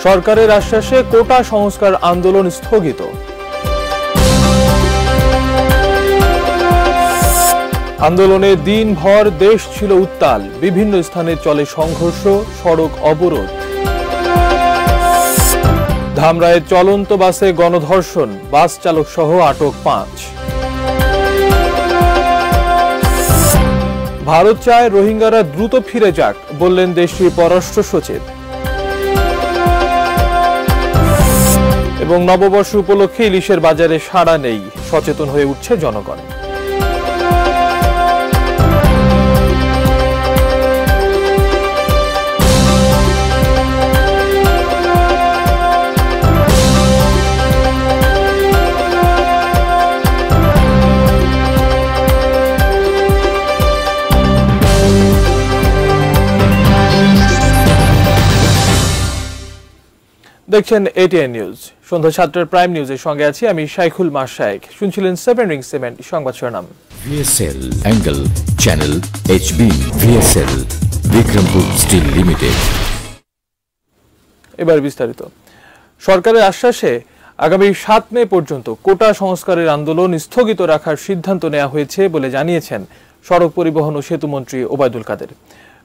সরকারের আশ্বাসে কোটা সংস্কার আন্দোলন স্থগিত। আন্দোলনে দিনভর দেশ ছিল উত্তাল, বিভিন্ন স্থানে চলে সংঘর্ষ, সড়ক অবরোধ। ধামরায় চলন্ত বাসে গণধর্ষণ, বাস চালক সহ আটক 5। ভারত চায় রোহিঙ্গারা দ্রুত ফিরে যাক, বললেন দেশটির পররাষ্ট্র সচিব। এবং নববর্ষ উপলক্ষে ইলিশের বাজারে সাড়া নেই, সচেতন হয়ে উঠছে জনগণ। দেখছেন এটিএন নিউজ। সন্ধ্যা 7টার প্রাইম নিউজের সঙ্গে আছি আমি শাইখুল মাশায়েক। শুনছিলেন 7 রিং সিমেন্ট সংবাদ শিরোনাম। VSL angle channel HB VSL Bikrampur steel limited. এবার বিস্তারিত। সরকারের আশ্বাসে আগামী 7 মে পর্যন্ত কোটা সংস্কারের আন্দোলন স্থগিত রাখার সিদ্ধান্ত নেওয়া হয়েছে বলে জানিয়েছেন সড়ক পরিবহন ও সেতুমন্ত্রী ওবায়দুল কাদের।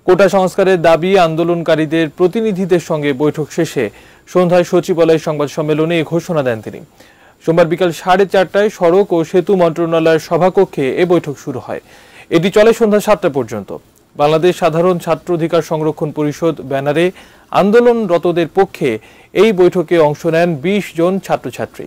কোটা সংস্কারের দাবি আন্দোলনকারীদের প্রতিনিধিদের সঙ্গে বৈঠক শেষে সন্ধ্যায় সচিবালয় সংবাদ সম্মেলনে এই ঘোষণা দেন তিনি। সোমবার বিকাল 4:30টায় সড়ক ও সেতু মন্ত্রণালয়ের সভাকক্ষে এ বৈঠক শুরু হয়। এটি চলে সন্ধ্যা 7টা পর্যন্ত। বাংলাদেশ সাধারণ ছাত্র অধিকার সংরক্ষণ পরিষদ ব্যানারে আন্দোলনরতদের পক্ষে এই বৈঠকে অংশ নেন 20 জন ছাত্রছাত্রী।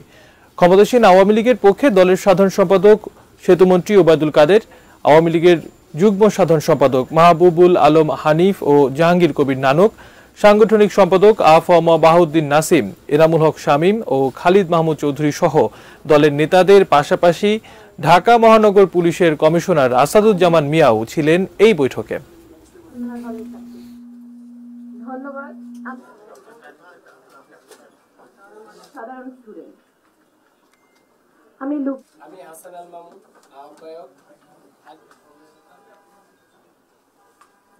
ক্ষমতাসীন আওয়ামী লীগের পক্ষে দলের সাধারণ সম্পাদক সেতুমন্ত্রী ওবায়দুল কাদের, আওয়ামী লীগের যুগ্ম সাধারণ সম্পাদক মাহবুবুল আলম হানিফ ও জাহাঙ্গীর কবির নানক, সাংগঠনিক সম্পাদক আফম বাহাউদ্দিন নাসিম, এনামুল হক শামীম ও খালিদ মাহমুদ চৌধুরী সহ দলের নেতাদের পাশাপাশি ঢাকা মহানগর পুলিশের কমিশনার আসাদুজ্জামান মিয়াও ছিলেন এই বৈঠকে।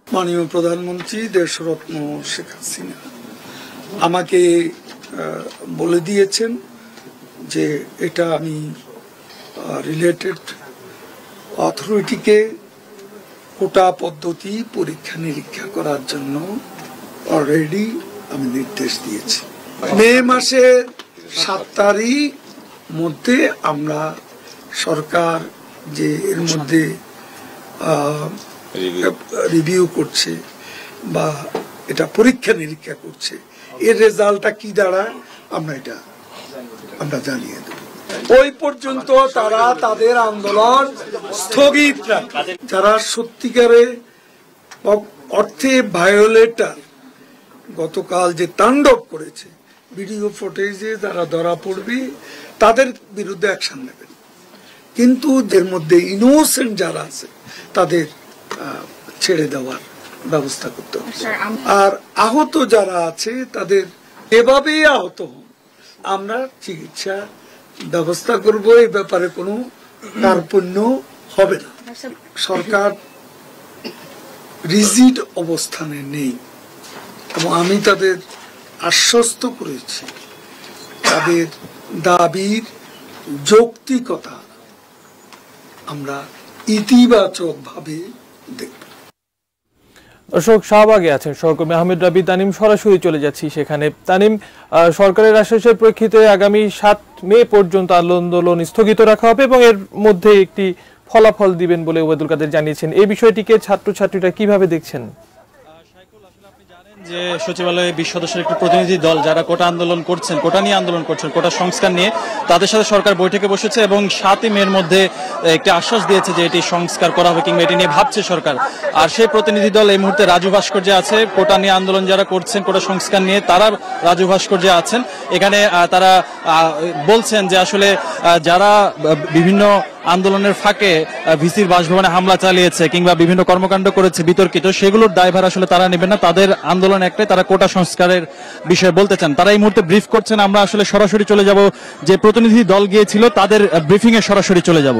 মাননীয় প্রধানমন্ত্রী দেশরত্ন শেখ হাসিনা আমাকে বলে দিয়েছেন যে এটা আমি রিলেটেড অথরিটিকে কোটা পদ্ধতি পরীক্ষা নিরীক্ষা করার জন্য অলরেডি আমি নির্দেশ দিয়েছি। মে মাসের 7 তারিখ মধ্যে আমরা সরকার যে এর মধ্যে রিভিউ করছে বা এটা পরীক্ষা নিরীক্ষা করছে, এর রেজাল্টটা কি দাঁড়ায় আমরা জানিয়ে দেব। ওই পর্যন্ত তারা তাদের আন্দোলন স্থগিত রাখে। যারা সত্যিকারে অর্থে ভায়োলেটার গতকাল যে তাণ্ডব করেছে, ভিডিও ফুটেজে যারা ধরা পড়বে তাদের বিরুদ্ধে অ্যাকশন নেবেন, কিন্তু এর মধ্যে ইনোসেন্ট যারা আছে তাদের ছেড়ে দেওয়ার ব্যবস্থা করতে হবে। আর আহত যারা আছে তাদের এভাবেই আহত হন, আমরা চিকিৎসা ব্যবস্থা করব, এই ব্যাপারে কোনো কার্পণ্য হবে না। সরকার রিজিড অবস্থানে নেই এবং আমি তাদের আশ্বস্ত করেছি তাদের দাবির যৌক্তিকতা আমরা ইতিবাচক ভাবে দেখব। দর্শক, শাহবাগে আছেন সহকর্মী আহমেদ রাবি তানিম, সরাসরি চলে যাচ্ছি সেখানে। তানিম, সরকারের আশ্বাসের প্রেক্ষিতে আগামী 7 মে পর্যন্ত আন্দোলন স্থগিত রাখা হবে এবং এর মধ্যে একটি ফলাফল দিবেন বলে ওবায়দুল কাদের জানিয়েছেন। এই বিষয়টিকে ছাত্রছাত্রীরা কিভাবে দেখছেন? যে সচিবালয়ে 20 সদস্যের একটি প্রতিনিধি দল যারা কোটা আন্দোলন করছেন, কোটা নিয়ে আন্দোলন করছেন, কোটা সংস্কার নিয়ে, তাদের সাথে সরকার বৈঠকে বসেছে এবং 7 মের মধ্যে একটি আশ্বাস দিয়েছে যে এটি সংস্কার করা হবে কিংবা এটি নিয়ে ভাবছে সরকার। আর সেই প্রতিনিধি দল এই মুহূর্তে রাজু ভাস্কর্যে আছে। কোটা নিয়ে আন্দোলন যারা করছেন, কোটা সংস্কার নিয়ে, তারা রাজু ভাস্কর্যে আছেন। এখানে তারা বলছেন যে আসলে যারা বিভিন্ন আন্দোলনের ফাঁকে ভিসির বাসভবনে হামলা চালিয়েছে কিংবা বিভিন্ন কর্মকাণ্ড করেছে বিতর্কিত, সেগুলোর দায়ভার আসলে তারা নেবেন না। তাদের আন্দোলন একটাই, তারা কোটা সংস্কারের বিষয়ে বলতে চান। তারা এই মুহূর্তে ব্রিফ করছেন। আমরা আসলে সরাসরি চলে যাব, যে প্রতিনিধি দল গিয়েছিল তাদের ব্রিফিং এ সরাসরি চলে যাব।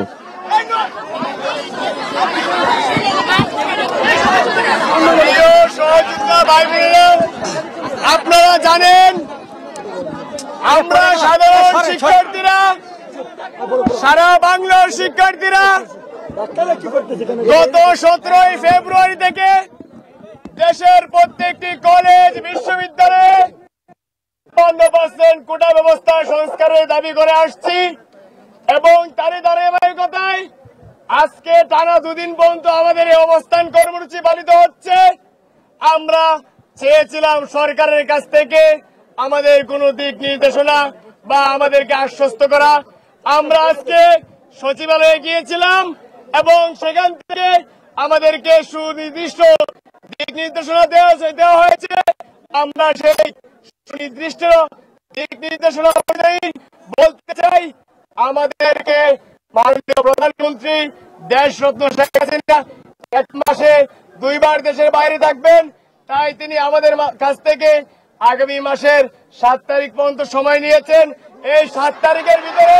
আপনারা জানেন আমরা সাধারণ শিক্ষার্থীরা, সারা বাংলার শিক্ষার্থীরা গত 17 ফেব্রুয়ারি থেকে দেশের প্রত্যেকটি কলেজ বিশ্ববিদ্যালয়ে 55% কোটা ব্যবস্থা সংস্কারের দাবি করে আসছি এবং তারই ধারাবাহিকতায় আজকে টানা 2 দিন পর্যন্ত আমাদের এই অবস্থান কর্মসূচি পালিত হচ্ছে। আমরা চেয়েছিলাম সরকারের কাছ থেকে আমাদের কোনো দিক নির্দেশনা বা আমাদেরকে আশ্বস্ত করা। আমরা আজকে সচিবালয়ে গিয়েছিলাম এবং সেখান থেকে আমাদেরকে সুনির্দিষ্ট দিক নির্দেশনা দেওয়া হয়েছে। আমরা সেই সুনির্দিষ্ট দিক নির্দেশনা অনুযায়ী বলতে চাই, আমাদেরকে মাননীয় প্রধানমন্ত্রী দেশরত্ন শেখ হাসিনা 1 মাসে 2 বার দেশের বাইরে থাকবেন, তাই তিনি আমাদের কাছ থেকে আগামী মাসের 7 তারিখ পর্যন্ত সময় নিয়েছেন। এই 7 তারিখের ভিতরে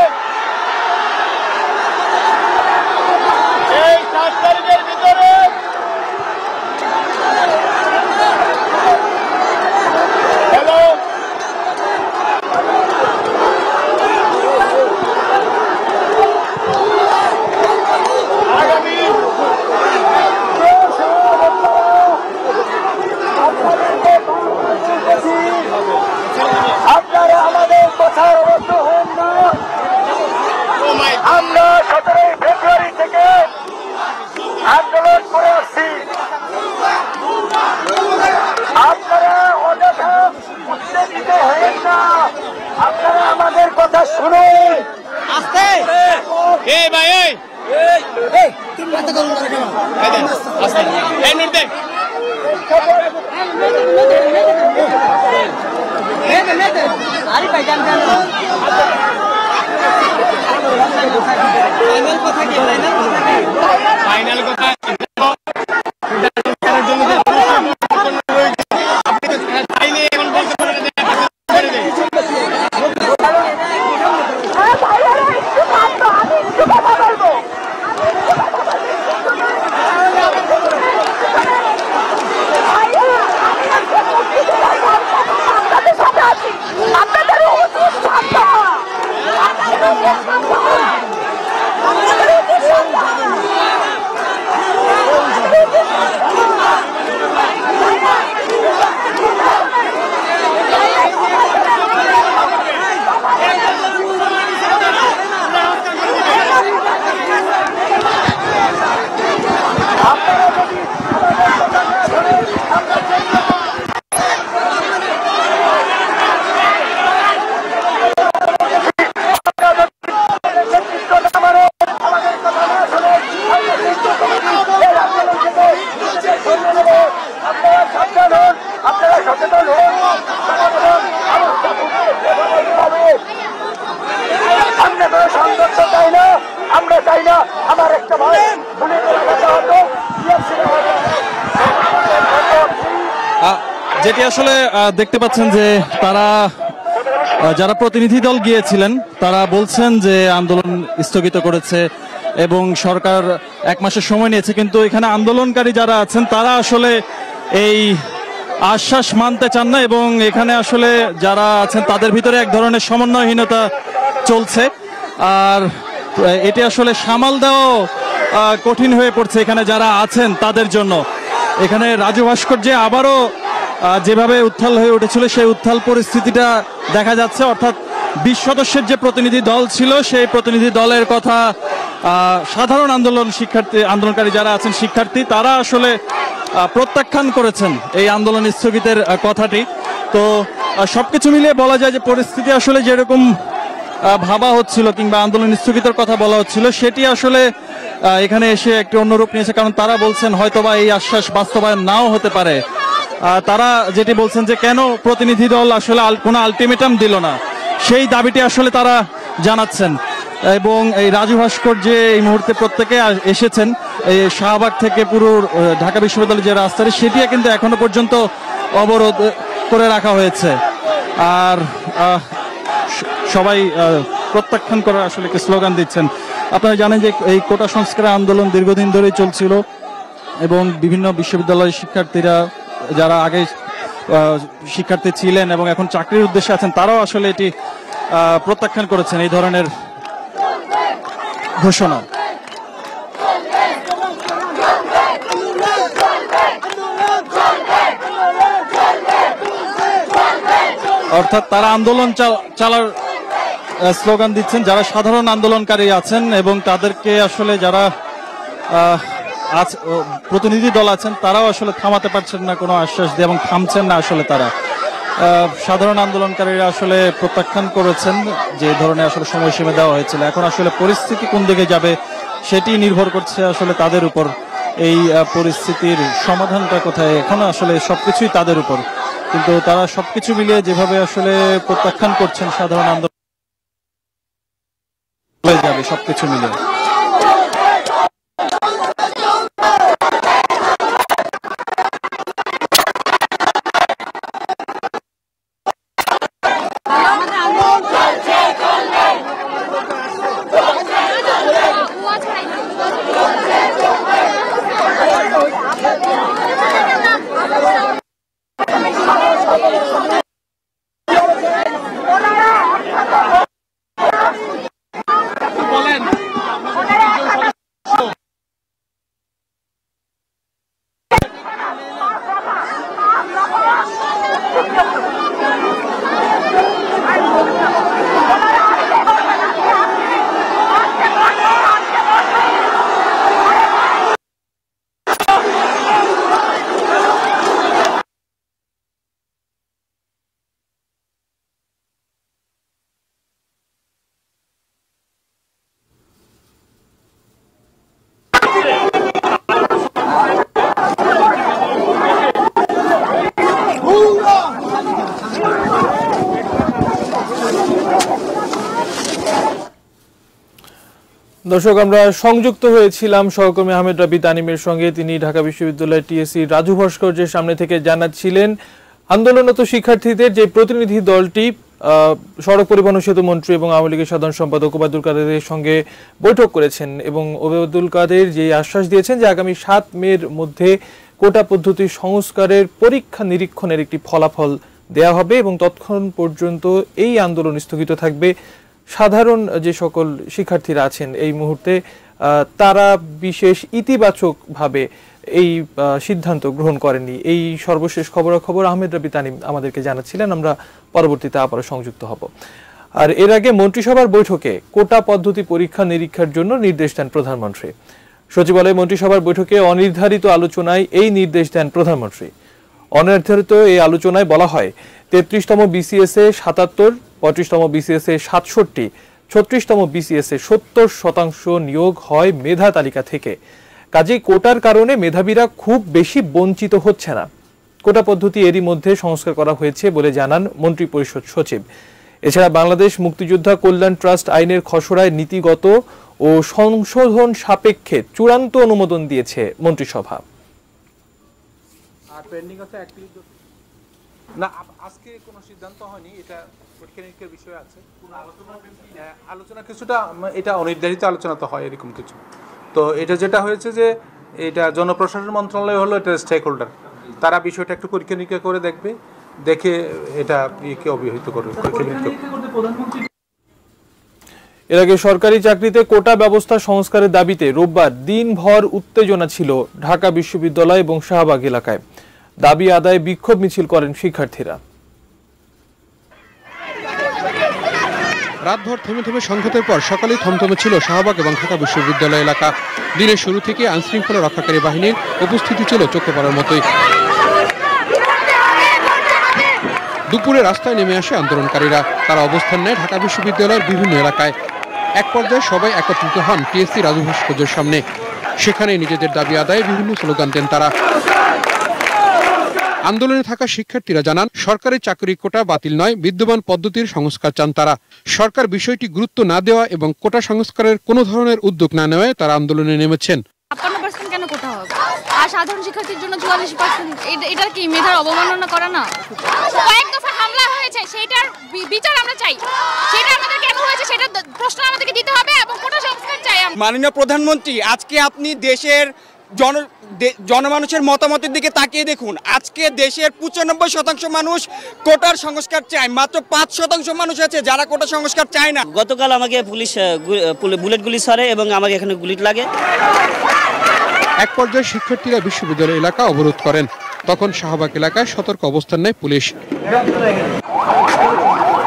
আপনারা আমাদের কথার অবশ্য হন না। আমরা 17 ফেব্রুয়ারি থেকে আন্দোলন করে আসছি। আপনারা অযথা উত্তেজিত হয়েন না, আপনারা আমাদের কথা শুনুন। আস্তে এই ভাই এই তুমি কথা বলুন না কেন? আস্তে এই মিনিট দে আরে ভাই জান জান ফাইনাল কথা কি? ফাইনাল কথা যেটি আসলে দেখতে পাচ্ছেন যে তারা যারা প্রতিনিধি দল গিয়েছিলেন তারা বলছেন যে আন্দোলন স্থগিত করেছে এবং সরকার 1 মাসের সময় নিয়েছে, কিন্তু এখানে আন্দোলনকারী যারা আছেন তারা আসলে এই আশ্বাস মানতে চান না এবং এখানে আসলে যারা আছেন তাদের ভিতরে এক ধরনের সমন্বয়হীনতা চলছে। আর এটি আসলে সামাল দেওয়া কঠিন হয়ে পড়ছে এখানে যারা আছেন তাদের জন্য। এখানে রাজু ভাস্কর্যে আবারও যেভাবে উত্থাল হয়ে উঠেছিল সেই উত্থাল পরিস্থিতিটা দেখা যাচ্ছে, অর্থাৎ 20 সদস্যের যে প্রতিনিধি দল ছিল সেই প্রতিনিধি দলের কথা সাধারণ আন্দোলনকারী যারা আছেন শিক্ষার্থী তারা আসলে প্রত্যাখ্যান করেছেন এই আন্দোলন স্থগিতের কথাটি। তো সবকিছু মিলিয়ে বলা যায় যে পরিস্থিতি আসলে যেরকম ভাবা হচ্ছিল কিংবা আন্দোলন স্থগিতের কথা বলা হচ্ছিল সেটি আসলে এখানে এসে একটি অন্য রূপ নিয়েছে, কারণ তারা বলছেন হয়তোবা এই আশ্বাস বাস্তবায়ন নাও হতে পারে। তারা যেটি বলছেন যে কেন প্রতিনিধি দল আসলে কোনো আলটিমেটাম দিল না সেই দাবিটি আসলে তারা জানাচ্ছেন। এবং এই রাজু ভাস্কর্যে এই মুহূর্তে প্রত্যেকে এসেছেন এই শাহবাগ থেকে পুরো ঢাকা বিশ্ববিদ্যালয়ের যে রাস্তাটি সেটি কিন্তু এখনো পর্যন্ত অবরোধ করে রাখা হয়েছে। আর সবাই প্রত্যাখ্যান করার আসলে একটি স্লোগান দিচ্ছেন। আপনারা জানেন যে এই কোটা সংস্কার আন্দোলন দীর্ঘদিন ধরেই চলছিল এবং বিভিন্ন বিশ্ববিদ্যালয়ের শিক্ষার্থীরা যারা আগে শিক্ষার্থী ছিলেন এবং এখন চাকরির উদ্দেশ্যে আছেন, তারাও আসলে এটি প্রত্যাখ্যান করেছেন এই ধরনের ঘোষণা। অর্থাৎ তারা আন্দোলন চালার স্লোগান দিচ্ছেন, যারা সাধারণ আন্দোলনকারী আছেন এবং তাদেরকে আসলে যারা প্রতিনিধি দল আছেন তারাও আসলে থামাতে পারছেন না কোনো আশ্বাস দিয়ে, এবং থামছেন না আসলে তারা। সাধারণ আন্দোলনকারীরা আসলে প্রত্যাখ্যান করেছেন যে ধরনের আসলে সময়সীমা দেওয়া হয়েছিল। এখন আসলে পরিস্থিতি কোন দিকে যাবে সেটি নির্ভর করছে আসলে তাদের উপর। এই পরিস্থিতির সমাধানটা কোথায়, এখন আসলে সবকিছুই তাদের উপর। কিন্তু তারা সবকিছু মিলিয়ে যেভাবে আসলে প্রত্যাখ্যান করছেন সাধারণ আন্দোলন হয়ে যাবে সবকিছু মিলিয়ে। দর্শক, আমরা সংযুক্ত হয়েছিলাম সহকর্মী আহমেদ রাবি তানিমের সঙ্গে। তিনি ঢাকা বিশ্ববিদ্যালয়ের টিএসসি রাজু ভাস্কর্যের সামনে থেকে জানাচ্ছিলেন আন্দোলনরত শিক্ষার্থীদের যে প্রতিনিধি দলটি সড়ক পরিবহন ও সেতু মন্ত্রী এবং আওয়ামী লীগের সাধারণ সম্পাদক ওবায়দুল কাদেরের সঙ্গে বৈঠক করেছেন, এবং ওবায়দুল কাদের যে আশ্বাস দিয়েছেন যে আগামী 7 মের মধ্যে কোটা পদ্ধতি সংস্কারের পরীক্ষা নিরীক্ষণের একটি ফলাফল দেয়া হবে এবং ততক্ষণ পর্যন্ত এই আন্দোলন স্থগিত থাকবে। সাধারণ যে সকল শিক্ষার্থীরা আছেন এই মুহূর্তে তারা বিশেষ ইতিবাচকভাবে এই সিদ্ধান্ত গ্রহণ করেনি। এই সর্বশেষ খবরাখবর আহমেদ রাবি তানিম আমাদেরকে জানাচ্ছিলেন। আমরা পরবর্তীতে আবারও সংযুক্ত হব। আর এর আগে মন্ত্রিসভার বৈঠকে কোটা পদ্ধতি পরীক্ষা নিরীক্ষার জন্য নির্দেশ দেন প্রধানমন্ত্রী। সচিবালয়ে মন্ত্রিসভার বৈঠকে অনির্ধারিত আলোচনায় এই নির্দেশ দেন প্রধানমন্ত্রী। অনির্ধারিত এই আলোচনায় বলা হয় 33তম বিসিএস এ 77, 35তম বিসিএস এ 67, 36তম বিসিএস এ 70% নিয়োগ হয় মেধা তালিকা থেকে। কাজেই কোটার কারণে মেধাবীরা খুব বেশি বঞ্চিত হচ্ছে না। কোটা পদ্ধতি এরই মধ্যে সংস্কার করা হয়েছে বলে জানান মন্ত্রিপরিষদ সচিব। এছাড়া বাংলাদেশ মুক্তিযোদ্ধা কল্যাণ ট্রাস্ট আইনের খসড়ায় নীতিগত ও সংশোধন সাপেক্ষে চূড়ান্ত অনুমোদন দিয়েছে মন্ত্রিসভা। না, আজকে কোনো সিদ্ধান্ত হয়নি, এটা পরীক্ষা বিষয় আছে। আলোচনা কিছুটা, এটা অনির্ধারিত আলোচনা তো হয় এরকম কিছু। তো এটা যেটা হয়েছে যে এটা জনপ্রশাসন মন্ত্রণালয় হলো এটা স্টেক হোল্ডার, তারা বিষয়টা একটু পরীক্ষা নিরীক্ষা করে দেখবে, দেখে এটা অভিহিত করবে। এর আগে সরকারি চাকরিতে কোটা ব্যবস্থা সংস্কারের দাবিতে রোববার দিনভর উত্তেজনা ছিল ঢাকা বিশ্ববিদ্যালয় এবং শাহবাগ এলাকায়। দাবি আদায়ে বিক্ষোভ মিছিল করেন শিক্ষার্থীরা। রাতভর থেমে থেমে সংঘাতের পর সকালেই থমথমে ছিল শাহবাগ এবং ঢাকা বিশ্ববিদ্যালয় এলাকা। দিনের শুরু থেকে আইনশৃঙ্খলা রক্ষাকারী বাহিনীর উপস্থিতি ছিল চোখে পড়ার মতোই। দুপুরে রাস্তায় নেমে আসে আন্দোলনকারীরা। তারা অবস্থান নেয় ঢাকা বিশ্ববিদ্যালয়ের বিভিন্ন এলাকায়। এক পর্যায়ে সবাই একত্রিত হন টিএসসি রাজু ভাস্কর্যের সামনে। সেখানে নিজেদের দাবি আদায়ে বিভিন্ন স্লোগান দেন তারা। আন্দোলনে থাকা শিক্ষার্থীরা জানান, সরকারি চাকরি কোটা বাতিল নয়, বিদ্যমান পদ্ধতির সংস্কার চান তারা। সরকার বিষয়টি গুরুত্ব না দেওয়া এবং কোটা সংস্কারের কোনো ধরনের উদ্যোগ না নেওয়ায় তারা আন্দোলনে নেমেছেন। ৫৫% কেন কোটা হবে? আর সাধারণ শিক্ষার্থীর জন্য ৪৪%, এটা কি মেধার অবমাননা করা না? কয়েক দফা হামলা হয়েছে, সেটার বিচার আমরা চাই। সেটা আমাদের কেন হয়েছে সেটা প্রশ্ন আমাদেরকে দিতে হবে এবং কোটা সংস্কার চাই। মাননীয় প্রধানমন্ত্রী, আজকে আপনি দেশের জনমানুষের মতামতের দিকে তাকিয়ে দেখুন। আজকে দেশের 95% মানুষ কোটার সংস্কার চায়, মাত্র 5% মানুষ আছে যারা কোটা সংস্কার চায় না। গতকাল আমাকে পুলিশ বুলেট গুলি ছড়ে এবং আমাকে এখানে গুলি লাগে। এক পর্যায়ে শিক্ষার্থীরা বিশ্ববিদ্যালয় এলাকা অবরোধ করেন। তখন শাহবাগ এলাকায় সতর্ক অবস্থান নেয় পুলিশ।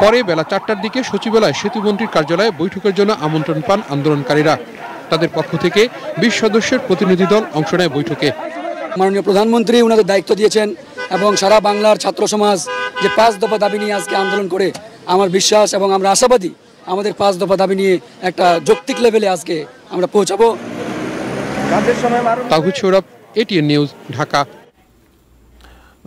পরে বেলা 4টার দিকে সচিবালয় সেতুমন্ত্রীর কার্যালয়ে বৈঠকের জন্য আমন্ত্রণ পান আন্দোলনকারীরা। তাদের পক্ষ থেকে 20 সদস্যের প্রতিনিধি দল অংশ নেয় বৈঠকে। মাননীয় প্রধানমন্ত্রী ওনাদের দায়িত্ব দিয়েছেন এবং সারা বাংলার ছাত্র সমাজ যে 5 দফা দাবি নিয়ে আজকে আন্দোলন করে, আমার বিশ্বাস এবং আমরা আশাবাদী আমাদের 5 দফা দাবি নিয়ে একটা যৌক্তিক লেভেলে আজকে আমরা পৌঁছাবো। তাহিদ সৌরভ, এটিএন নিউজ, ঢাকা।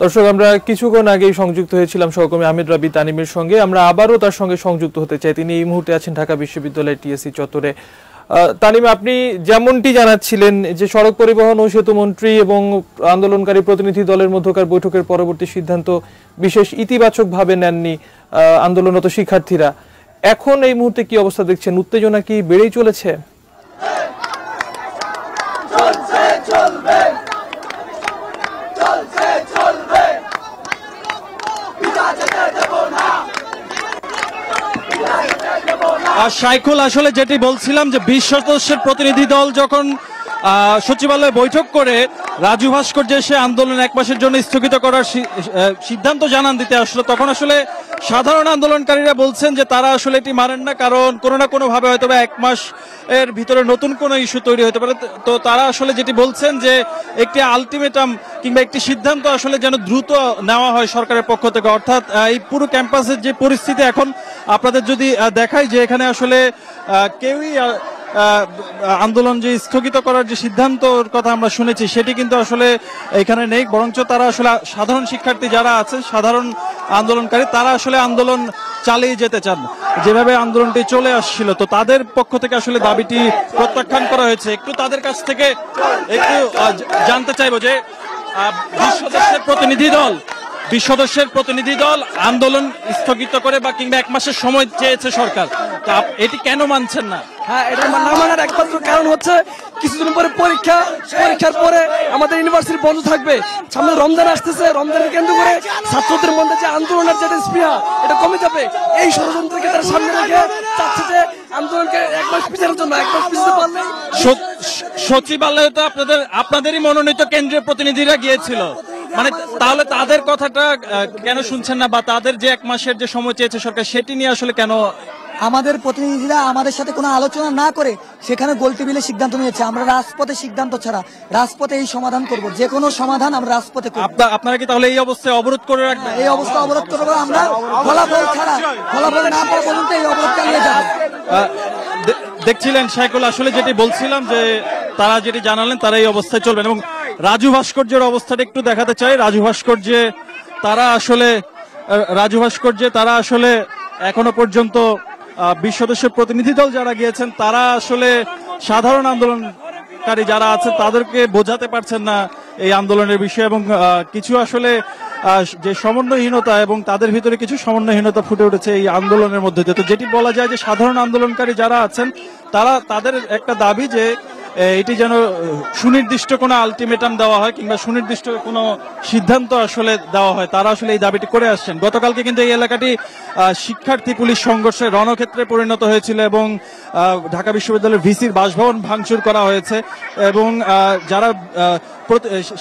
দর্শক, আমরা কিছুক্ষণ আগেই সংযুক্ত হয়েছিলাম সহকর্মী আহমেদ রাবি তানিমের সঙ্গে। আমরা আবারও তার সঙ্গে সংযুক্ত হতে চাই। তিনি এই মুহূর্তে আছেন ঢাকা বিশ্ববিদ্যালয়ের টিএসসি চত্বরে। তানিম, আপনি যেমনটি জানাচ্ছিলেন যে সড়ক পরিবহন ও সেতু মন্ত্রী এবং আন্দোলনকারী প্রতিনিধি দলের মধ্যকার বৈঠকের পরবর্তী সিদ্ধান্ত বিশেষ ইতিবাচকভাবে নেননি আন্দোলনরত শিক্ষার্থীরা। এখন এই মুহূর্তে কি অবস্থা দেখছেন? উত্তেজনা কি বেড়েই চলেছে? সাইকুল, আসলে যেটি বলছিলাম যে 20 সদস্যের প্রতিনিধি দল যখন সচিবালয়ে বৈঠক করে রাজু ভাস্কর্যে এসে আন্দোলন 1 মাসের জন্য স্থগিত করার সিদ্ধান্ত জানান দিতে আসলো, তখন আসলে সাধারণ আন্দোলনকারীরা বলছেন যে তারা আসলে এটি মানেন না, কারণ কোনো না কোনো ভাবে হয়তো 1 মাস এর ভিতরে নতুন কোনো ইস্যু তৈরি হতে পারে। তো তারা আসলে যেটি বলছেন যে একটি আলটিমেটাম কিংবা একটি সিদ্ধান্ত আসলে যেন দ্রুত নেওয়া হয় সরকারের পক্ষ থেকে। অর্থাৎ এই পুরো ক্যাম্পাসের যে পরিস্থিতি এখন আপনাদের যদি দেখাই যে এখানে আসলে কেউই আন্দোলন যে স্থগিত করার যে সিদ্ধান্তর কথা আমরা শুনেছি সেটি কিন্তু আসলে এখানে নেই, বরঞ্চ তারা আসলে সাধারণ শিক্ষার্থী যারা আছে, সাধারণ আন্দোলনকারী, তারা আসলে আন্দোলন চালিয়ে যেতে চান যেভাবে আন্দোলনটি চলে আসছিল। তো তাদের পক্ষ থেকে আসলে দাবিটি প্রত্যাখ্যান করা হয়েছে। একটু তাদের কাছ থেকে একটু জানতে চাইবো যে 20 সদস্যের প্রতিনিধি দল আন্দোলন স্থগিত করে বা কিংবা 1 মাসের সময় চেয়েছে সরকার, এটি কেন মানছেন না? হ্যাঁ, এটা না মানার একমাত্র কারণ হচ্ছে কিছুদিন পরে পরীক্ষার পরে আমাদের ইউনিভার্সিটি বন্ধ থাকবে। সামনে রমজান আসতেছে, রমজানের কেন্দ্র করে ছাত্রদের মধ্যে যে আন্দোলনের যে স্পৃহা এটা কমে যাবে। এই ষড়যন্ত্রকে তারা সামনে রেখে চাচ্ছে যে আন্দোলনকে 1 মাস পিছানোর জন্য। 1 মাস পিছাতে পারলে সচিবালয়ে তো আপনাদেরই মনোনীত কেন্দ্রীয় প্রতিনিধিরা গিয়েছিল, মানে তাহলে তাদের কথাটা কেন শুনছেন না, বা তাদের যে 1 মাসের যে সময় চেয়েছে সরকার সেটি নিয়ে আসলে কেন? আমাদের প্রতিনিধিরা আমাদের সাথে কোনো আলোচনা না করে সেখানে গোল টেবিলে সিদ্ধান্ত নিয়েছে। আমরা রাজপথে সিদ্ধান্ত ছাড়া রাজপথে এই সমাধান করব, যে কোনো সমাধান আমরা রাজপথে করব। আপনারা কি তাহলে এই অবস্থায় অবরোধ করে রাখবেন? এই অবস্থা অবরোধ করবো আমরা, ফলাফল না পাওয়া পর্যন্ত এই অবরোধ চালিয়ে যাব। দেখছিলেন সাইকুল, আসলে যেটি বলছিলাম যে তারা যেটি জানালেন তারা এই অবস্থায় চলবেন। এবং রাজু ভাস্কর্যের অবস্থাটা একটু দেখাতে চাই। রাজু ভাস্কর্যে তারা আসলে এখনো পর্যন্ত 20 সদস্যের প্রতিনিধি দল যারা গিয়েছেন তারা আসলে সাধারণ আন্দোলনকারী যারা আছে তাদেরকে বোঝাতে পারছেন না এই আন্দোলনের বিষয়ে, এবং কিছু আসলে যে সমন্বয়হীনতা এবং তাদের ভিতরে কিছু সমন্বয়হীনতা ফুটে উঠেছে এই আন্দোলনের মধ্যে দিয়ে। তো যেটি বলা যায় যে সাধারণ আন্দোলনকারী যারা আছেন তাদের একটা দাবি যে এটি যেন সুনির্দিষ্ট কোনো আলটিমেটাম দেওয়া হয় কিংবা সুনির্দিষ্ট কোনো সিদ্ধান্ত আসলে দেওয়া হয়, তারা আসলে এই দাবিটি করে আসছেন। গতকালকে কিন্তু এই এলাকাটি শিক্ষার্থী পুলিশ সংঘর্ষে রণক্ষেত্রে পরিণত হয়েছিল এবং ঢাকা বিশ্ববিদ্যালয়ের ভিসির বাসভবন ভাঙচুর করা হয়েছে। এবং যারা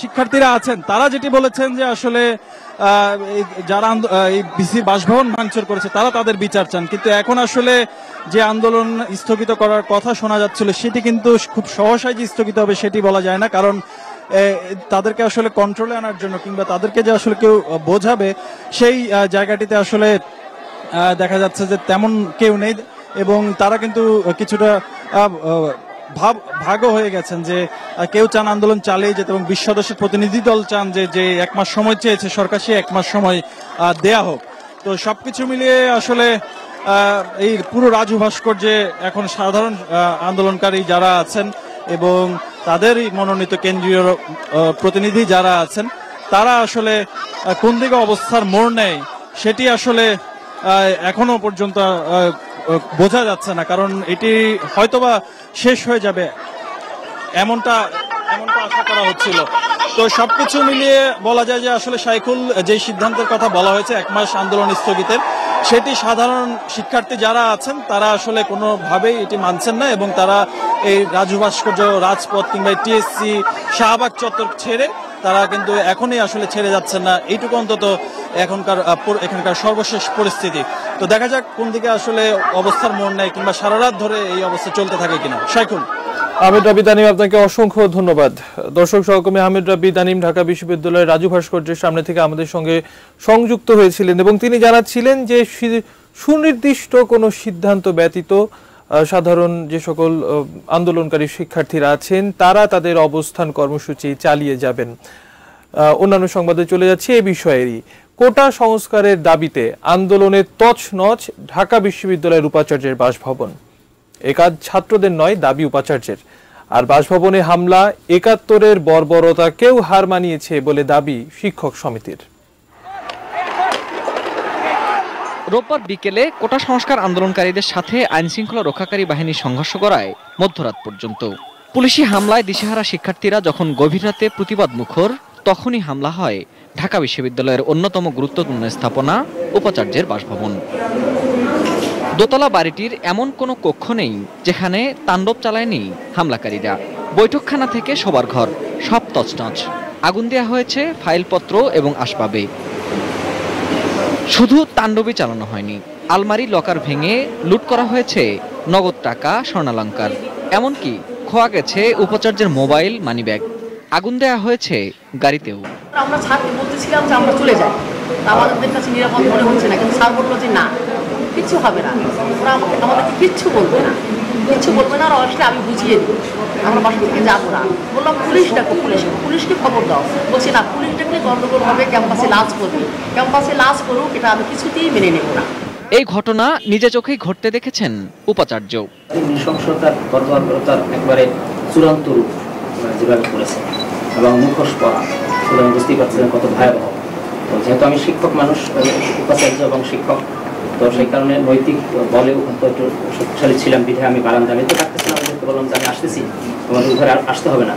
শিক্ষার্থীরা আছেন তারা যেটি বলেছেন যে আসলে যারা এই ভিসির বাসভবন ভাঙচুর করেছে তারা তাদের বিচার চান, কিন্তু এখন আসলে যে আন্দোলন স্থগিত করার কথা শোনা যাচ্ছিল সেটি কিন্তু খুব সহসাই যে স্থগিত হবে সেটি বলা যায় না, কারণ তাদেরকে আসলে কন্ট্রোলে আনার জন্য কিংবা তাদেরকে যে আসলে কেউ বোঝাবে সেই জায়গাটিতে আসলে দেখা যাচ্ছে যে তেমন কেউ নেই। এবং তারা কিন্তু কিছুটা ভাগও হয়ে গেছেন যে কেউ চান আন্দোলন চালিয়ে যেতে এবং 20 সদস্যের প্রতিনিধি দল চান যে 1 মাস সময় চেয়েছে সরকার, সে 1 মাস সময় দেয়া হোক। তো সবকিছু মিলিয়ে আসলে এই পুরো রাজু ভাস্কর্যে এখন সাধারণ আন্দোলনকারী যারা আছেন এবং তাদেরই মনোনীত কেন্দ্রীয় প্রতিনিধি যারা আছেন তারা আসলে কোন দিকে অবস্থার মোড় নেয় সেটি আসলে এখনো পর্যন্ত বোঝা যাচ্ছে না, কারণ এটি হয়তোবা শেষ হয়ে যাবে এমনটা এমনটা আশা করা হচ্ছিল। তো সবকিছু মিলিয়ে বলা যায় যে আসলে শাইখুল যে সিদ্ধান্তের কথা বলা হয়েছে 1 মাস আন্দোলন স্থগিতের, সেটি সাধারণ শিক্ষার্থী যারা আছেন তারা আসলে কোনোভাবেই এটি মানছেন না এবং তারা এই রাজু ভাস্কর্য, রাজপথ কিংবা টিএসসি, শাহবাগ চত্বর ছেড়ে তারা কিন্তু এখনই আসলে ছেড়ে যাচ্ছেন না। এইটুকু অন্তত এখানকার সর্বশেষ পরিস্থিতি। তো দেখা যাক কোন দিকে আসলে অবস্থার মোড় নেয় কিংবা সারা রাত ধরে এই অবস্থা চলতে থাকে কিনা। শাইখুল। আহমেদ রাব্বি তানিম, আপনাকে অসংখ্য ধন্যবাদ। দর্শক সহকর্মী আহমেদ রাব্বি তানিম ঢাকা বিশ্ববিদ্যালয়ের রাজু ভাস্কর্যের সামনে থেকে আমাদের সঙ্গে সংযুক্ত হয়েছিলেন এবং তিনি জানাচ্ছিলেন যে সুনির্দিষ্ট কোনো সিদ্ধান্ত ব্যতীত সাধারণ যে সকল আন্দোলনকারী শিক্ষার্থীরা আছেন তারা তাদের অবস্থান কর্মসূচি চালিয়ে যাবেন। অন্যান্য সংবাদে চলে যাচ্ছে এই বিষয়েরই। কোটা সংস্কারের দাবিতে আন্দোলনের তছনছ ঢাকা বিশ্ববিদ্যালয়ের উপাচার্যের বাসভবন। এ কাজ ছাত্রদের নয়, দাবি উপাচার্যের। আর বাসভবনে হামলা ৭১-এর বর্বরতাকেও হার মানিয়েছে বলে দাবি শিক্ষক সমিতির। রোববার বিকেলে কোটা সংস্কার আন্দোলনকারীদের সাথে আইনশৃঙ্খলা রক্ষাকারী বাহিনী সংঘর্ষ করায় মধ্যরাত পর্যন্ত। পুলিশি হামলায় দিশেহারা শিক্ষার্থীরা যখন গভীর রাতে প্রতিবাদ মুখর, তখনই হামলা হয় ঢাকা বিশ্ববিদ্যালয়ের অন্যতম গুরুত্বপূর্ণ স্থাপনা উপাচার্যের বাসভবন। দোতলা বাড়িটির এমন কোনো কক্ষ নেই যেখানে তাণ্ডব চালায়নি হামলাকারীরা। বৈঠকখানা থেকে শোবার ঘর সব তছনছ। আগুন দেওয়া হয়েছে ফাইলপত্র এবং আসবাবে। শুধু তাণ্ডবই চালানো হয়নি, আলমারি লকার ভেঙে লুট করা হয়েছে নগদ টাকা, স্বর্ণালংকার। এমনকি খোয়া গেছে উপাচার্যের মোবাইল, মানিব্যাগ। আগুন দেওয়া হয়েছে গাড়িতেও। আমরা ছাত্রী বলতেছিলাম যে আমরা চলে যাই, আমাদের কাছে নিরাপদ মনে হচ্ছে না, কিন্তু স্যার বললো যে না, কিচ্ছু হবে না, ওরা আমাদেরকে কিচ্ছু বলবে না, আর অবশ্যই আমি বুঝিয়ে দিই, আমরা বাসা থেকে যাবো না। বললাম পুলিশ ডাকো, পুলিশকে খবর দাও। বলছি না, পুলিশ ডাকলে গন্ডগোল হবে, ক্যাম্পাসে লাশ করুক, এটা আমি কিছুতেই মেনে নেব না। এই ঘটনা নিজে চোখেই ঘটতে দেখেছেন উপাচার্য। নৃশংসতার, বর্বরতার একবারে চূড়ান্ত রূপ যেভাবে করেছে এবং মুখোশ পরা, সুতরাং বুঝতেই পারছেন কত ভয়াবহ। তো যেহেতু আমি শিক্ষক মানুষ, উপাচার্য এবং শিক্ষক, তো সেই কারণে নৈতিক বলেও একটু শক্তিশালী ছিলাম। বিধে আমি বারান্দা তো ডাকতেছিলাম, দেখতে বললাম যে আমি আসতেছি, তোমাদের ঘরে আসতে হবে না।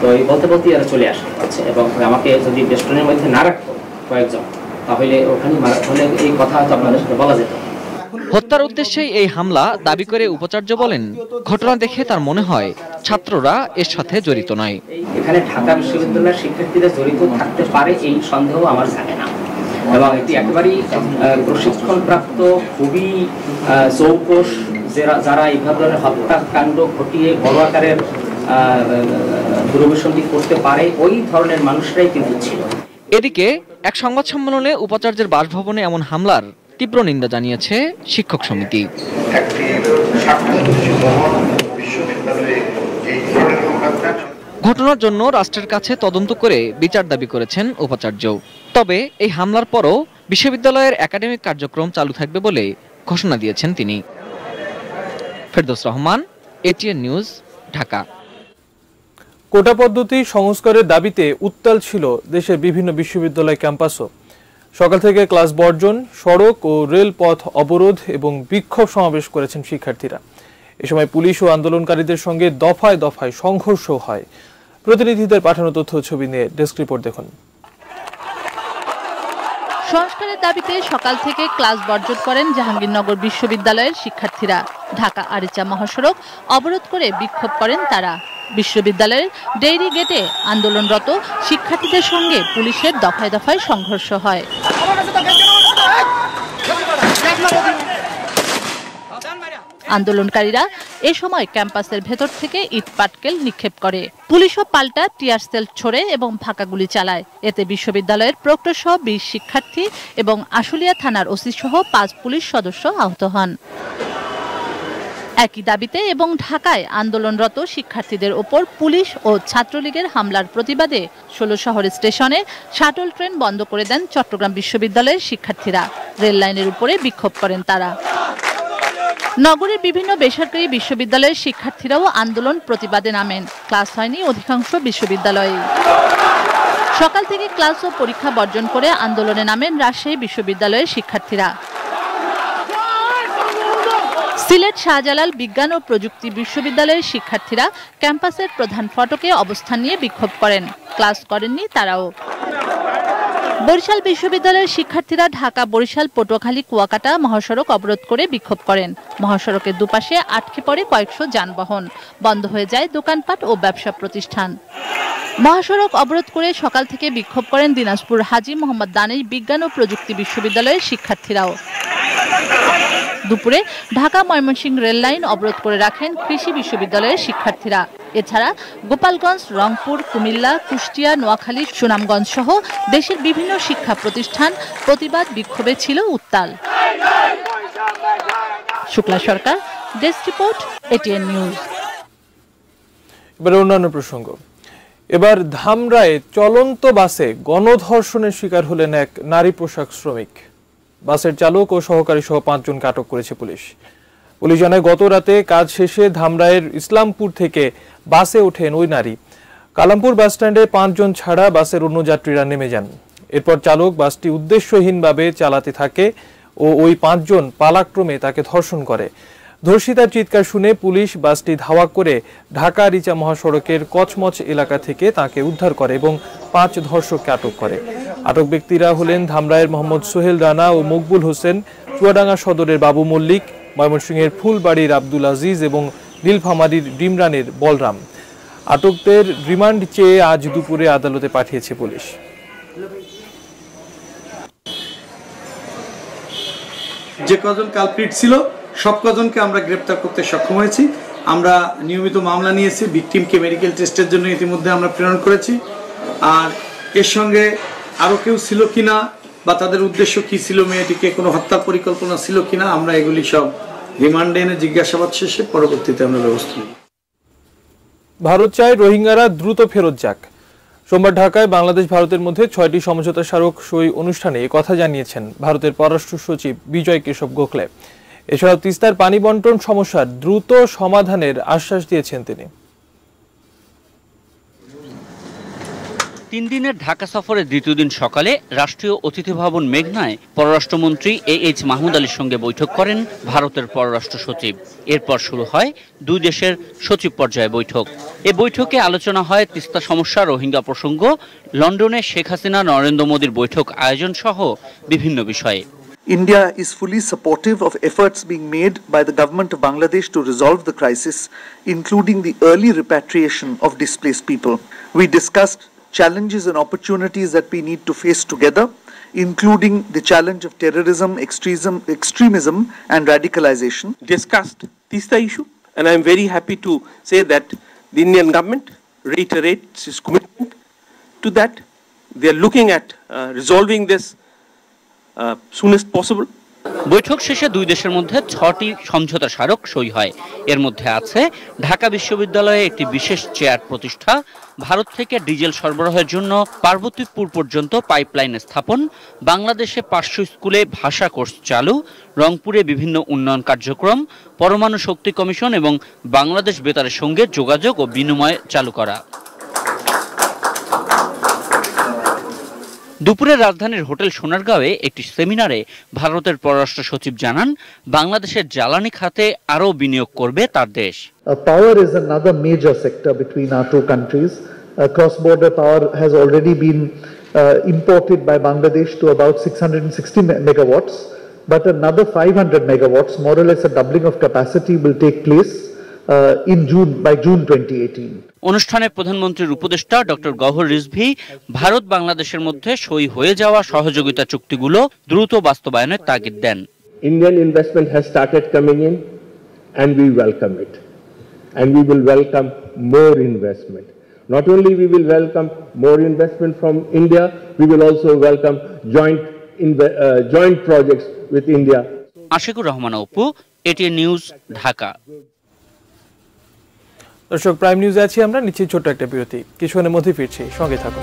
তো এই বলতেই এরা চলে আসছে এবং আমাকে যদি বেষ্টনের মধ্যে না রাখতো কয়েকজন, তাহলে ওখানে হলে এই কথা হয়তো আপনাদের সাথে বলা যেত। হত্যার উদ্দেশ্যে এই হামলা দাবি করে উপাচার্য বলেন, ঘটনা দেখে তার মনে হয় ছাত্ররা এর সাথে জড়িত নয়। এখানে ঢাকা বিশ্ববিদ্যালয়ের শিক্ষার্থীরা জড়িত থাকতে পারে এই সন্দেহ আমার থাকে না, এবং এটি একেবারেই প্রশিক্ষণপ্রাপ্ত, খুবই চৌকস, যারা এই ধরনের হত্যাকাণ্ড ঘটিয়ে বড় আকারের দূরভিসন্ধি করতে পারে, ওই ধরনের মানুষরাই কিন্তু ছিল। এদিকে এক সংবাদ সম্মেলনে উপাচার্যের বাসভবনে এমন হামলার তীব্র নিন্দা জানিয়েছে শিক্ষক সমিতি। ঘটনার জন্য রাষ্ট্রের কাছে তদন্ত করে বিচার দাবি করেছেন উপাচার্য। তবে এই হামলার পরও বিশ্ববিদ্যালয়ের একাডেমিক কার্যক্রম চালু থাকবে বলে ঘোষণা দিয়েছেন তিনি। Ferdous Rahman, ATN news, Dhaka. কোটা পদ্ধতি সংস্কারের দাবিতে উত্তাল ছিল দেশের বিভিন্ন বিশ্ববিদ্যালয় ক্যাম্পাসও। সকাল থেকে ক্লাস বর্জন, সড়ক ও রেলপথ অবরোধ এবং বিক্ষোভ সমাবেশ করেছেন শিক্ষার্থীরা। এ সময় পুলিশ ও আন্দোলনকারীদের সঙ্গে দফায় দফায় সংঘর্ষ হয়। প্রতিনিধিদের পাঠানো তথ্য ছবি নিয়ে ডেস্ক রিপোর্ট দেখুন। সংস্কারের দাবিতে সকাল থেকে ক্লাস বর্জন করেন জাহাঙ্গীরনগর বিশ্ববিদ্যালয়ের শিক্ষার্থীরা। ঢাকা আরিচা মহাসড়ক অবরোধ করে বিক্ষোভ করেন তারা। বিশ্ববিদ্যালয়ের ডেইরি গেটে আন্দোলনরত শিক্ষার্থীদের সঙ্গে পুলিশের দফায় দফায় সংঘর্ষ হয়। আন্দোলনকারীরা এ সময় ক্যাম্পাসের ভেতর থেকে ইট পাটকেল নিক্ষেপ করে। পুলিশও পাল্টা টিয়ার সেল ছোড়ে এবং ফাঁকা গুলি চালায়। এতে বিশ্ববিদ্যালয়ের প্রক্টর সহ 20 শিক্ষার্থী এবং আশুলিয়া থানার ওসি সহ 5 পুলিশ সদস্য আহত হন। একই দাবিতে এবং ঢাকায় আন্দোলনরত শিক্ষার্থীদের ওপর পুলিশ ও ছাত্রলীগের হামলার প্রতিবাদে 16 শহর স্টেশনে শাটল ট্রেন বন্ধ করে দেন চট্টগ্রাম বিশ্ববিদ্যালয়ের শিক্ষার্থীরা। রেল লাইনের উপরে বিক্ষোভ করেন তারা। নগরের বিভিন্ন বেসরকারি বিশ্ববিদ্যালয়ের শিক্ষার্থীরাও আন্দোলন প্রতিবাদে নামেন। ক্লাস হয়নি অধিকাংশ বিশ্ববিদ্যালয়ে। সকাল থেকে ক্লাস ও পরীক্ষা বর্জন করে আন্দোলনে নামেন রাজশাহী বিশ্ববিদ্যালয়ের শিক্ষার্থীরা। সিলেট শাহজালাল বিজ্ঞান ও প্রযুক্তি বিশ্ববিদ্যালয়ের শিক্ষার্থীরা ক্যাম্পাসের প্রধান ফটকে অবস্থান নিয়ে বিক্ষোভ করেন। ক্লাস করেননি তারাও। বরিশাল বিশ্ববিদ্যালয়ের শিক্ষার্থীরা ঢাকা বরিশাল পটুয়াখালী কুয়াকাটা মহাসড়ক অবরোধ করে বিক্ষোভ করেন। মহাসড়কের দুপাশে আটকে পড়ে কয়েকশো যানবাহন, বন্ধ হয়ে যায় দোকানপাট ও ব্যবসা প্রতিষ্ঠান। মহাসড়ক অবরোধ করে সকাল থেকে বিক্ষোভ করেন দিনাজপুর হাজী মোহাম্মদ দানেশ বিজ্ঞান ও প্রযুক্তি বিশ্ববিদ্যালয়ের শিক্ষার্থীরাও। দুপুরে ঢাকা ময়মনসিংহ রেল লাইন অবরোধ করে রাখেন কৃষি বিশ্ববিদ্যালয়ের শিক্ষার্থীরা। এছাড়া গোপালগঞ্জ, রংপুর, কুমিল্লা, কুষ্টিয়া, নোয়াখালী, সুনামগঞ্জ সহ দেশের বিভিন্ন শিক্ষা প্রতিষ্ঠান প্রতিবাদ বিক্ষোভে ছিল উত্তাল। শুক্লা সরকার, ডেস্ক রিপোর্ট, এটিএন নিউজ। এবার অন্যান্য প্রসঙ্গ। এবার ধামরায়ে চলন্ত বাসে গণধর্ষণের শিকার হলেন এক নারী পোশাক শ্রমিক। বাসের চালক ও সহকারী সহ 5 জনকে আটক করেছে পুলিশ। পুলিশ জানায়, গত রাতে কাজ শেষে ধামরায়ের ইসলামপুর থেকে বাসে ওঠেন ওই নারী। কালামপুর বাস স্ট্যান্ডে 5 জন ছাড়া বাসের অন্য যাত্রীরা নেমে যান। এরপর চালক বাসটি উদ্দেশ্যহীনভাবে চালাতে থাকে ও ওই 5 জন পালাক্রমে তাকে ধর্ষণ করে। ধর্ষিতার চিৎকার শুনে পুলিশ বাসটি ধাওয়া করে ঢাকা রিচা মহাসড়কের কচমচ এলাকা থেকে তাকে উদ্ধার করে এবং 5 ধর্ষককে আটক করে। আটক ব্যক্তিরা হলেন ধামরায়ের মোহাম্মদ সোহেল রানা ও মকবুল হোসেন, চুয়াডাঙ্গা সদরের বাবু মল্লিক, ময়মনসিংহের ফুলবাড়ির আব্দুল আজিজ এবং নীলফামারীর ডিমরানের বলরাম। আটকদের রিমান্ড চেয়ে আজ দুপুরে আদালতে পাঠিয়েছে পুলিশ। যে কজন কালপ্রিট ছিল সব কজনকে আমরা গ্রেপ্তার করতে সক্ষম হয়েছি। আমরা নিয়মিত মামলা নিয়েছি, ভিকটিমকে মেডিকেল টেস্টের জন্য ইতিমধ্যে আমরা প্রেরণ করেছি। আর এর সঙ্গে আরও কেউ ছিল কিনা বা তাদের উদ্দেশ্য কি ছিল, মেয়েটিকে কোনো হত্যার পরিকল্পনা ছিল কিনা, আমরা এগুলি সব রিমান্ডে এনে জিজ্ঞাসাবাদ শেষে পরবর্তীতে আমরা ব্যবস্থা নেব। ভারত চায় রোহিঙ্গারা দ্রুত ফেরত যাক। সোমবার ঢাকায় বাংলাদেশ ভারতের মধ্যে 6টি সমঝোতা স্মারক সই অনুষ্ঠানে কথা জানিয়েছেন ভারতের পররাষ্ট্র সচিব বিজয় কেশব গোখলে। এছাড়াও তিস্তার পানি বন্টন সমস্যার দ্রুত সমাধানের আশ্বাস দিয়েছেন তিনি। 3 দিনের ঢাকা সফরের দ্বিতীয় দিন সকালে রাষ্ট্রীয় অতিথি ভবন মেঘনায় পররাষ্ট্রমন্ত্রী এইচ মাহমুদ আলীর সঙ্গে বৈঠক করেন ভারতের পররাষ্ট্র সচিব। এরপর শুরু হয় দুই দেশের সচিব পর্যায়ে বৈঠক। এ বৈঠকে আলোচনা হয় তিস্তা সমস্যা, রোহিঙ্গা প্রসঙ্গ, লন্ডনে শেখ হাসিনা নরেন্দ্র মোদীর বৈঠক আয়োজন সহ বিভিন্ন বিষয়ে। India is fully supportive of efforts being made by the government of Bangladesh to resolve the crisis, including the early repatriation of displaced people. We discussed challenges and opportunities that we need to face together, including the challenge of terrorism, extremism and radicalization. Discussed Tista issue, and I am very happy to say that the Indian government reiterates its commitment to that. They are looking at resolving this soonest possible. বৈঠক শেষে দুই দেশের মধ্যে 6টি সমঝোতা স্মারক সই হয়। এর মধ্যে আছে ঢাকা বিশ্ববিদ্যালয়ে একটি বিশেষ চেয়ার প্রতিষ্ঠা, ভারত থেকে ডিজেল সরবরাহের জন্য পার্বতীপুর পর্যন্ত পাইপলাইন স্থাপন, বাংলাদেশে 500 স্কুলে ভাষা কোর্স চালু, রংপুরে বিভিন্ন উন্নয়ন কার্যক্রম, পরমাণু শক্তি কমিশন এবং বাংলাদেশ বেতারের সঙ্গে যোগাযোগ ও বিনিময় চালু করা। দুপুরে রাজধানীর হোটেল সোনারগাঁওয়ে একটি সেমিনারে ভারতের পররাষ্ট্র সচিব জানান, বাংলাদেশের জ্বালানি খাতে আরও বিনিয়োগ করবে তার দেশ। Power is another major sector between our two countries. Cross-border power has already been imported by Bangladesh to about 660 megawatts, but another 500 megawatts, more or less a doubling of capacity, will take place by June 2018. অনুষ্ঠানে প্রধানমন্ত্রীর উপদেষ্টা doctor Gauhar Rizvi Bharat বাংলাদেশের মধ্যে সই হয়ে যাওয়া সহযোগিতা চুক্তিগুলো দ্রুত বাস্তবায়নের তাগিদ দেন। Indian investment has started coming in and we welcome it, and we will welcome more investment. Not only we will welcome more investment from India, we will also welcome joint projects with India. Ashikur Rahman Apu, ATN news, Dhaka. দর্শক, prime নিউজে আছি আমরা, নিচ্ছি ছোট্ট একটা বিরতি, কিছুক্ষণের মধ্যে ফিরছি, সঙ্গে থাকুন।